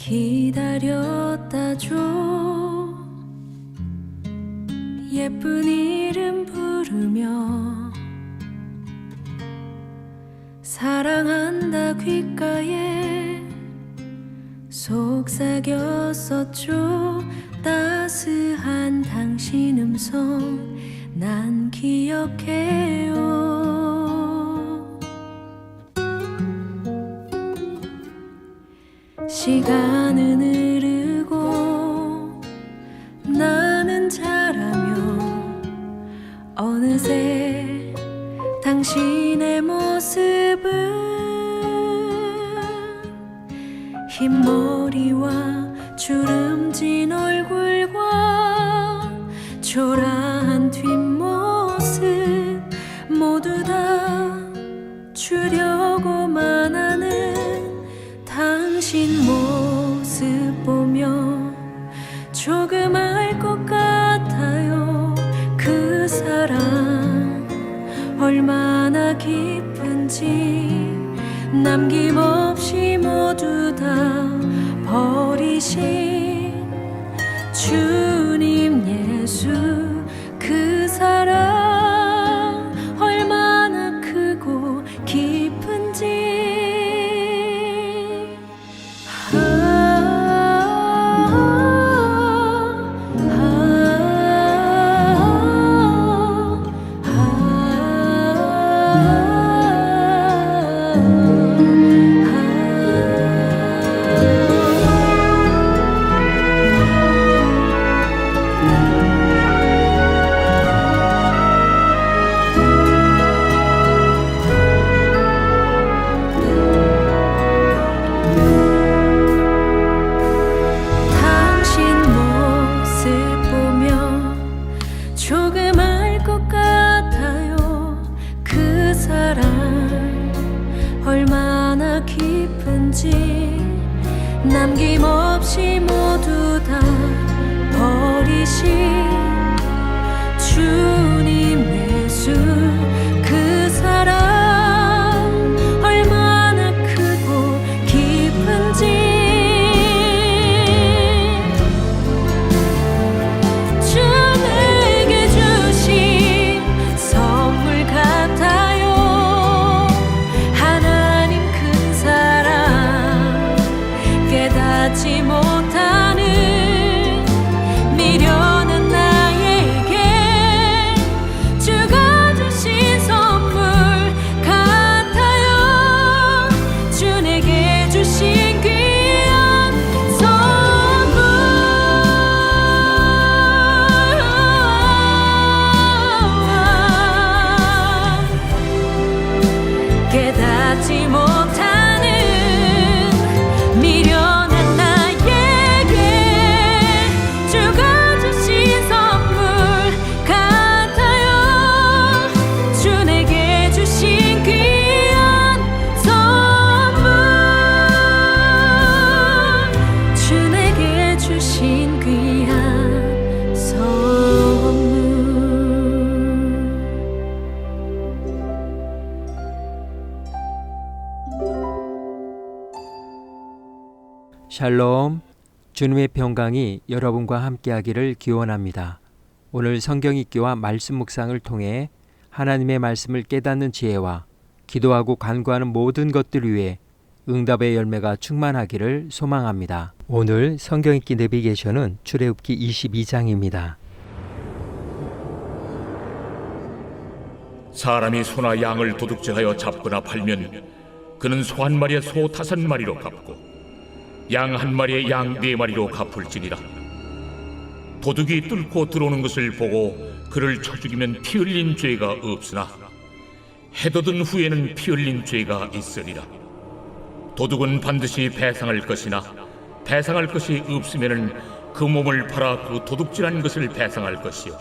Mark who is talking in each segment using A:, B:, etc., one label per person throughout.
A: 기다렸다죠. 예쁜 이름 부르며 사랑한다 귓가에 속삭였었죠. 따스한 당신 음성 난 기억해요. 시간은 흐르고 나는 자라며 어느새 당신의 모습은 흰머리와 주름진 얼굴과 초라한 뒷모습 모두 다 주려고만 하는 당신 모습 보며 조금 알 것 같아요. 그 사랑 얼마나 깊은지 남김없이 모두 다 버리신 주님 예수. 그 사랑 얼마나 크고 깊은지 조금 알 것 같아요. 그 사랑 얼마나 깊은지 남김없이 모두 다 버리신 주님 예수. 그 사랑 얼마나 크고 깊은지 깨닫지 못하는 미련한 나에게 주가 주신 선물 같아요. 주 내게 주신 귀한 선물. 깨닫지 못하는 미련한 나에게 주가 주신 선물 같아요. 주 내게 주신 귀한 선물. 주 내게 주신 귀한 선물.
B: 샬롬, 주님의 평강이 여러분과 함께하기를 기원합니다. 오늘 성경 읽기와 말씀 묵상을 통해 하나님의 말씀을 깨닫는 지혜와 기도하고 간구하는 모든 것들 위해 응답의 열매가 충만하기를 소망합니다. 오늘 성경 읽기 내비게이션은 출애굽기 22장입니다.
C: 사람이 소나 양을 도둑질하여 잡거나 팔면 그는 소 한 마리에 소 5마리로 갚고 양 한 마리에 양 4마리로 갚을지니라. 도둑이 뚫고 들어오는 것을 보고 그를 쳐 죽이면 피 흘린 죄가 없으나 해돋은 후에는 피 흘린 죄가 있으리라. 도둑은 반드시 배상할 것이나 배상할 것이 없으면은 그 몸을 팔아 그 도둑질한 것을 배상할 것이요,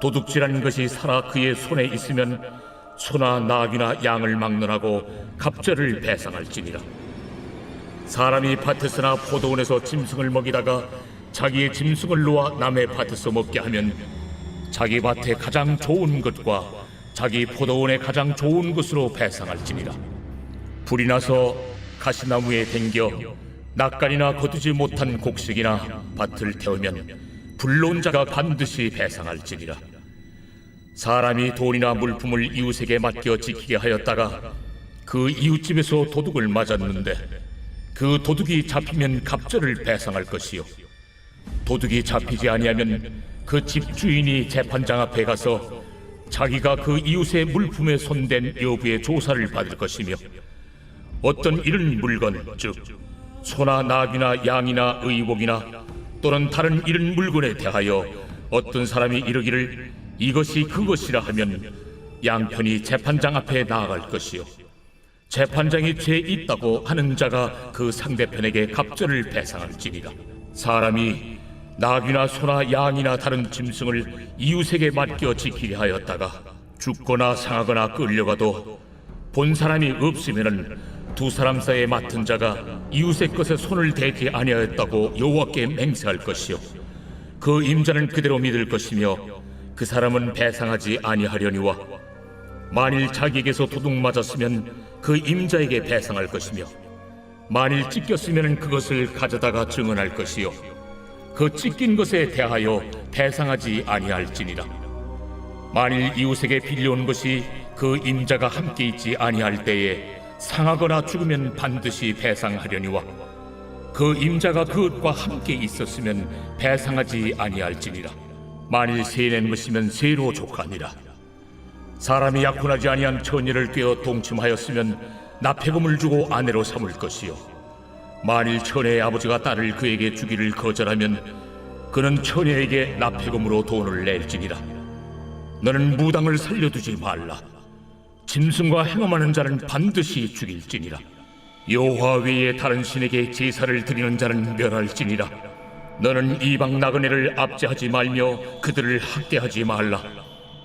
C: 도둑질한 것이 살아 그의 손에 있으면 소나 나귀나 양을 막론하고 갑절을 배상할지니라. 사람이 밭에서나 포도원에서 짐승을 먹이다가 자기의 짐승을 놓아 남의 밭에서 먹게 하면 자기 밭에 가장 좋은 것과 자기 포도원에 가장 좋은 것으로 배상할지니라. 불이 나서 가시나무에 댕겨 낯간이나 거두지 못한 곡식이나 밭을 태우면 불러온 자가 반드시 배상할지니라. 사람이 돈이나 물품을 이웃에게 맡겨 지키게 하였다가 그 이웃집에서 도둑을 맞았는데 그 도둑이 잡히면 갑절을 배상할 것이요, 도둑이 잡히지 아니하면 그 집 주인이 재판장 앞에 가서 자기가 그 이웃의 물품에 손댄 여부의 조사를 받을 것이며, 어떤 이런 물건, 즉 소나 나귀나 양이나 의복이나 또는 다른 이런 물건에 대하여 어떤 사람이 이르기를 이것이 그것이라 하면 양편이 재판장 앞에 나아갈 것이요, 재판장이 죄 있다고 하는 자가 그 상대편에게 갑절을 배상할지니라. 사람이 나귀나 소나 양이나 다른 짐승을 이웃에게 맡겨 지키려 하였다가 죽거나 상하거나 끌려가도 본 사람이 없으면은 두 사람 사이에 맡은 자가 이웃의 것에 손을 대지 아니하였다고 여호와께 맹세할 것이요, 그 임자는 그대로 믿을 것이며 그 사람은 배상하지 아니하려니와, 만일 자기에게서 도둑 맞았으면 그 임자에게 배상할 것이며, 만일 찢겼으면 그것을 가져다가 증언할 것이요, 그 찢긴 것에 대하여 배상하지 아니할지니라. 만일 이웃에게 빌려온 것이 그 임자가 함께 있지 아니할 때에 상하거나 죽으면 반드시 배상하려니와, 그 임자가 그것과 함께 있었으면 배상하지 아니할지니라. 만일 세낸 것이면 세로 족하니라. 사람이 약혼하지 아니한 처녀를 꿰어 동침하였으면 납폐금을 주고 아내로 삼을 것이요, 만일 처녀의 아버지가 딸을 그에게 주기를 거절하면 그는 처녀에게 납폐금으로 돈을 낼지니라. 너는 무당을 살려두지 말라. 짐승과 행함하는 자는 반드시 죽일지니라. 여호와 외에 다른 신에게 제사를 드리는 자는 멸할지니라. 너는 이방 나그네를 압제하지 말며 그들을 학대하지 말라.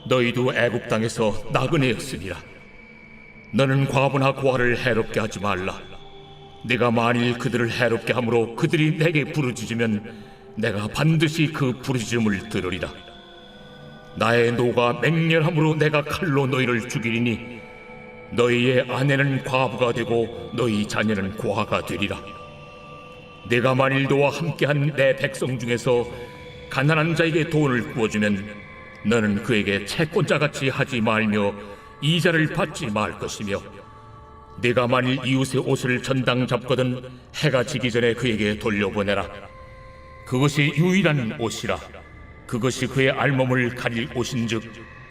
C: 너희도 애굽 땅에서 나그네였으니라. 너는 과부나 고아를 해롭게 하지 말라. 내가 만일 그들을 해롭게 함으로 그들이 내게 부르짖으면 내가 반드시 그 부르짖음을 들으리라. 나의 노가 맹렬함으로 내가 칼로 너희를 죽이리니 너희의 아내는 과부가 되고 너희 자녀는 고아가 되리라. 내가 만일 너와 함께한 내 백성 중에서 가난한 자에게 돈을 구워주면 너는 그에게 채권자같이 하지 말며 이자를 받지 말 것이며, 내가 만일 이웃의 옷을 전당 잡거든 해가 지기 전에 그에게 돌려보내라. 그것이 유일한 옷이라. 그것이 그의 알몸을 가릴 옷인즉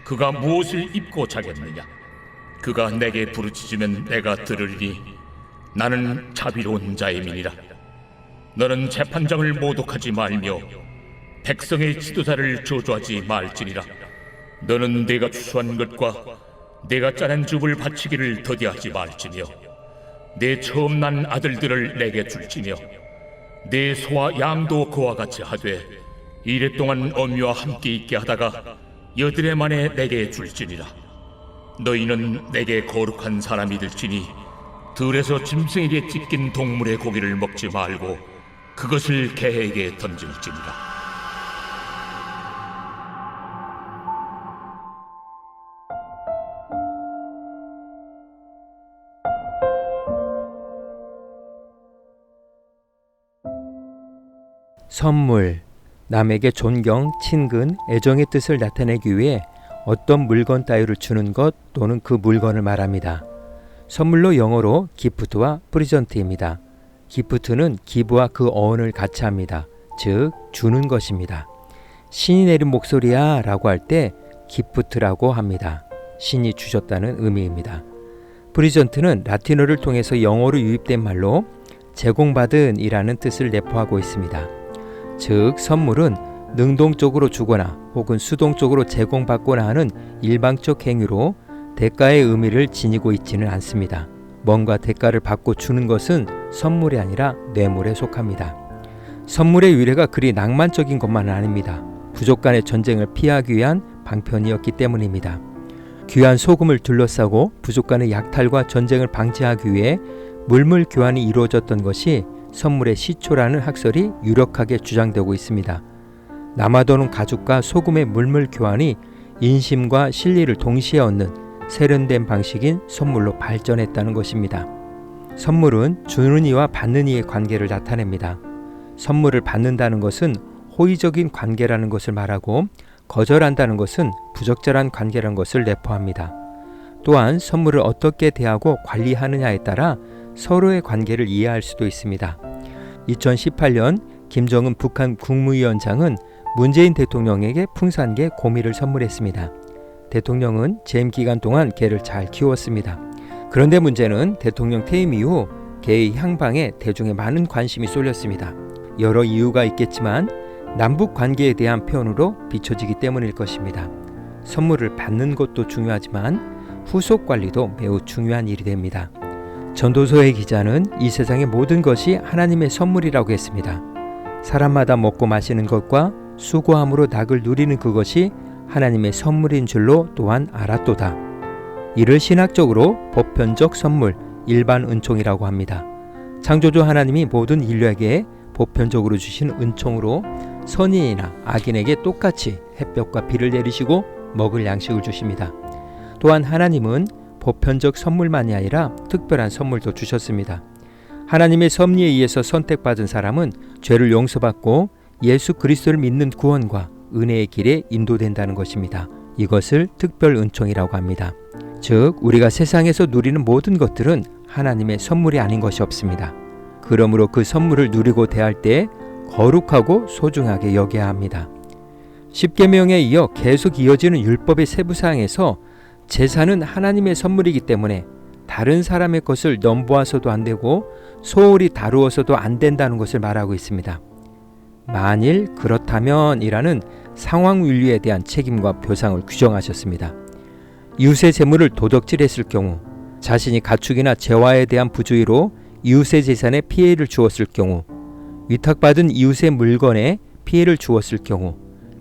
C: 그가 무엇을 입고 자겠느냐. 그가 내게 부르짖으면 내가 들으리니 나는 자비로운 자임이니라. 너는 재판장을 모독하지 말며 백성의 지도자를 저주하지 말지니라. 너는 내가 추수한 것과 내가 짜낸 줍을 바치기를 더디하지 말지며, 내 처음 난 아들들을 내게 줄지며, 내 소와 양도 그와 같이 하되 이랫동안 어미와 함께 있게 하다가 여드레 만에 내게 줄지니라. 너희는 내게 거룩한 사람이 될지니 들에서 짐승에게 찢긴 동물의 고기를 먹지 말고 그것을 개에게 던질지니라.
B: 선물, 남에게 존경, 친근, 애정의 뜻을 나타내기 위해 어떤 물건 따위를 주는 것 또는 그 물건을 말합니다. 선물로 영어로 기프트와 프리전트입니다. 기프트는 기부와 그 어원을 같이 합니다. 즉, 주는 것입니다. 신이 내린 목소리야 라고 할 때 기프트라고 합니다. 신이 주셨다는 의미입니다. 프리전트는 라틴어를 통해서 영어로 유입된 말로 제공받은 이라는 뜻을 내포하고 있습니다. 즉, 선물은 능동적으로 주거나 혹은 수동적으로 제공받거나 하는 일방적 행위로 대가의 의미를 지니고 있지는 않습니다. 뭔가 대가를 받고 주는 것은 선물이 아니라 뇌물에 속합니다. 선물의 유래가 그리 낭만적인 것만은 아닙니다. 부족 간의 전쟁을 피하기 위한 방편이었기 때문입니다. 귀한 소금을 둘러싸고 부족 간의 약탈과 전쟁을 방지하기 위해 물물 교환이 이루어졌던 것이 선물의 시초라는 학설이 유력하게 주장되고 있습니다. 남아도는 가죽과 소금의 물물 교환이 인심과 진리를 동시에 얻는 세련된 방식인 선물로 발전했다는 것입니다. 선물은 주는 이와 받는 이의 관계를 나타냅니다. 선물을 받는다는 것은 호의적인 관계라는 것을 말하고 거절한다는 것은 부적절한 관계라는 것을 내포합니다. 또한 선물을 어떻게 대하고 관리하느냐에 따라 서로의 관계를 이해할 수도 있습니다. 2018년 김정은 북한 국무위원장은 문재인 대통령에게 풍산개 고미를 선물했습니다. 대통령은 재임 기간 동안 개를 잘 키웠습니다. 그런데 문제는 대통령 퇴임 이후 개의 향방에 대중의 많은 관심이 쏠렸습니다. 여러 이유가 있겠지만 남북 관계에 대한 표현으로 비춰지기 때문일 것입니다. 선물을 받는 것도 중요하지만 후속 관리도 매우 중요한 일이 됩니다. 전도서의 기자는 이 세상의 모든 것이 하나님의 선물이라고 했습니다. 사람마다 먹고 마시는 것과 수고함으로 닭을 누리는 그것이 하나님의 선물인 줄로 또한 알았도다. 이를 신학적으로 보편적 선물, 일반 은총이라고 합니다. 창조주 하나님이 모든 인류에게 보편적으로 주신 은총으로 선인이나 악인에게 똑같이 햇볕과 비를 내리시고 먹을 양식을 주십니다. 또한 하나님은 보편적 선물만이 아니라 특별한 선물도 주셨습니다. 하나님의 섭리에 의해서 선택받은 사람은 죄를 용서받고 예수 그리스도를 믿는 구원과 은혜의 길에 인도된다는 것입니다. 이것을 특별 은총이라고 합니다. 즉 우리가 세상에서 누리는 모든 것들은 하나님의 선물이 아닌 것이 없습니다. 그러므로 그 선물을 누리고 대할 때 거룩하고 소중하게 여겨야 합니다. 십계명에 이어 계속 이어지는 율법의 세부사항에서 제사는 하나님의 선물이기 때문에 다른 사람의 것을 넘보아서도 안 되고 소홀히 다루어서도 안 된다는 것을 말하고 있습니다. 만일 그렇다면 이라는 상황 윤리에 대한 책임과 표상을 규정하셨습니다. 이웃의 재물을 도적질했을 경우, 자신이 가축이나 재화에 대한 부주의로 이웃의 재산에 피해를 주었을 경우, 위탁받은 이웃의 물건에 피해를 주었을 경우,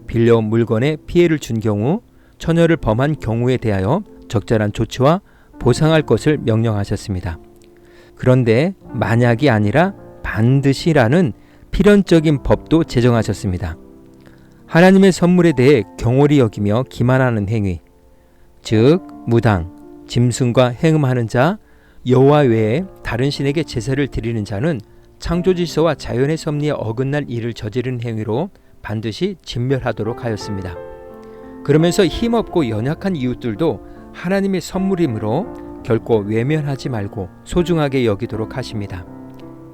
B: 빌려온 물건에 피해를 준 경우, 처녀를 범한 경우에 대하여 적절한 조치와 보상할 것을 명령하셨습니다. 그런데 만약이 아니라 반드시라는 필연적인 법도 제정하셨습니다. 하나님의 선물에 대해 경홀히 여기며 기만하는 행위, 즉 무당, 짐승과 행음하는 자, 여호와 외에 다른 신에게 제사를 드리는 자는 창조질서와 자연의 섭리에 어긋날 일을 저지른 행위로 반드시 진멸하도록 하였습니다. 그러면서 힘없고 연약한 이웃들도 하나님의 선물이므로 결코 외면하지 말고 소중하게 여기도록 하십니다.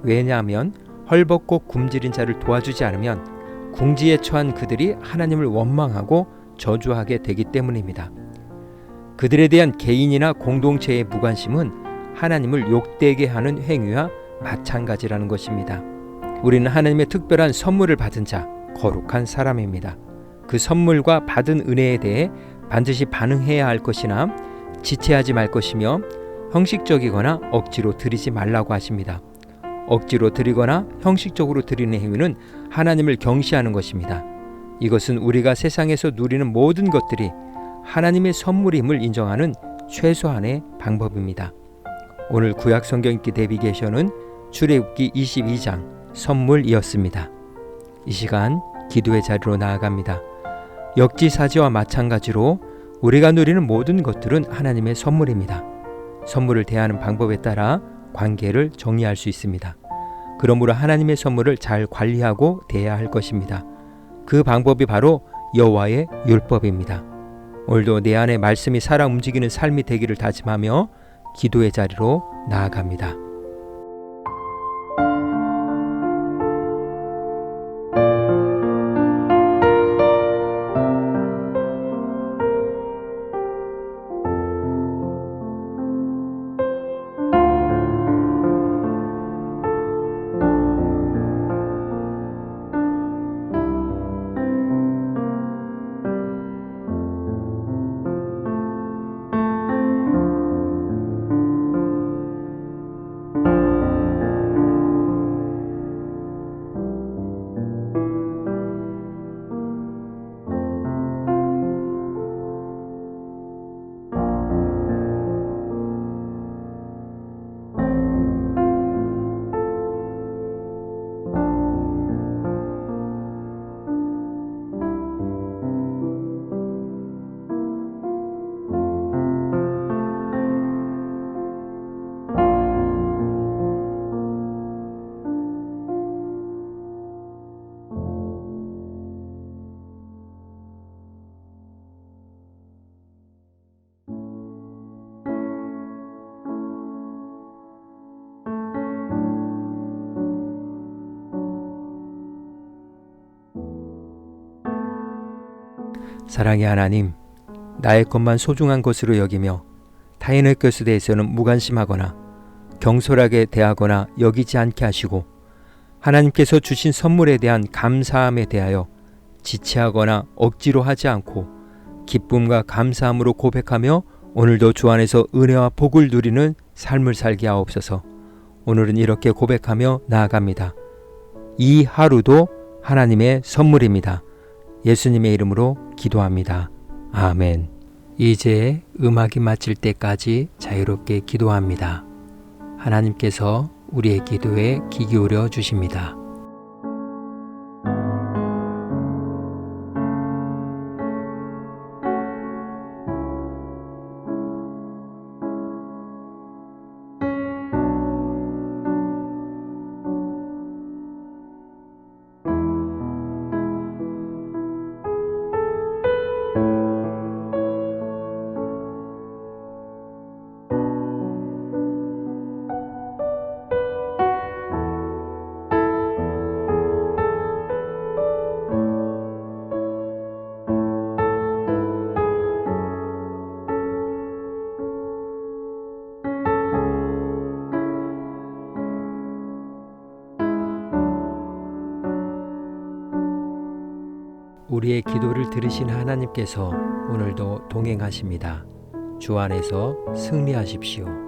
B: 왜냐하면 헐벗고 굶주린 자를 도와주지 않으면 궁지에 처한 그들이 하나님을 원망하고 저주하게 되기 때문입니다. 그들에 대한 개인이나 공동체의 무관심은 하나님을 욕되게 하는 행위와 마찬가지라는 것입니다. 우리는 하나님의 특별한 선물을 받은 자, 거룩한 사람입니다. 그 선물과 받은 은혜에 대해 반드시 반응해야 할 것이나 지체하지 말 것이며 형식적이거나 억지로 드리지 말라고 하십니다. 억지로 드리거나 형식적으로 드리는 행위는 하나님을 경시하는 것입니다. 이것은 우리가 세상에서 누리는 모든 것들이 하나님의 선물임을 인정하는 최소한의 방법입니다. 오늘 구약 성경 읽기 내비게이션은 출애굽기 22장 선물이었습니다. 이 시간 기도의 자리로 나아갑니다. 역지사지와 마찬가지로 우리가 누리는 모든 것들은 하나님의 선물입니다. 선물을 대하는 방법에 따라 관계를 정리할 수 있습니다. 그러므로 하나님의 선물을 잘 관리하고 대해야 할 것입니다. 그 방법이 바로 여호와의 율법입니다. 오늘도 내 안에 말씀이 살아 움직이는 삶이 되기를 다짐하며 기도의 자리로 나아갑니다. 사랑의 하나님, 나의 것만 소중한 것으로 여기며 타인의 것에 대해서는 무관심하거나 경솔하게 대하거나 여기지 않게 하시고 하나님께서 주신 선물에 대한 감사함에 대하여 지체하거나 억지로 하지 않고 기쁨과 감사함으로 고백하며 오늘도 주 안에서 은혜와 복을 누리는 삶을 살게 하옵소서. 오늘은 이렇게 고백하며 나아갑니다. 이 하루도 하나님의 선물입니다. 예수님의 이름으로 기도합니다. 아멘. 이제 음악이 마칠 때까지 자유롭게 기도합니다. 하나님께서 우리의 기도에 귀 기울여 주십니다. 우리의 기도를 들으신 하나님께서 오늘도 동행하십니다. 주 안에서 승리하십시오.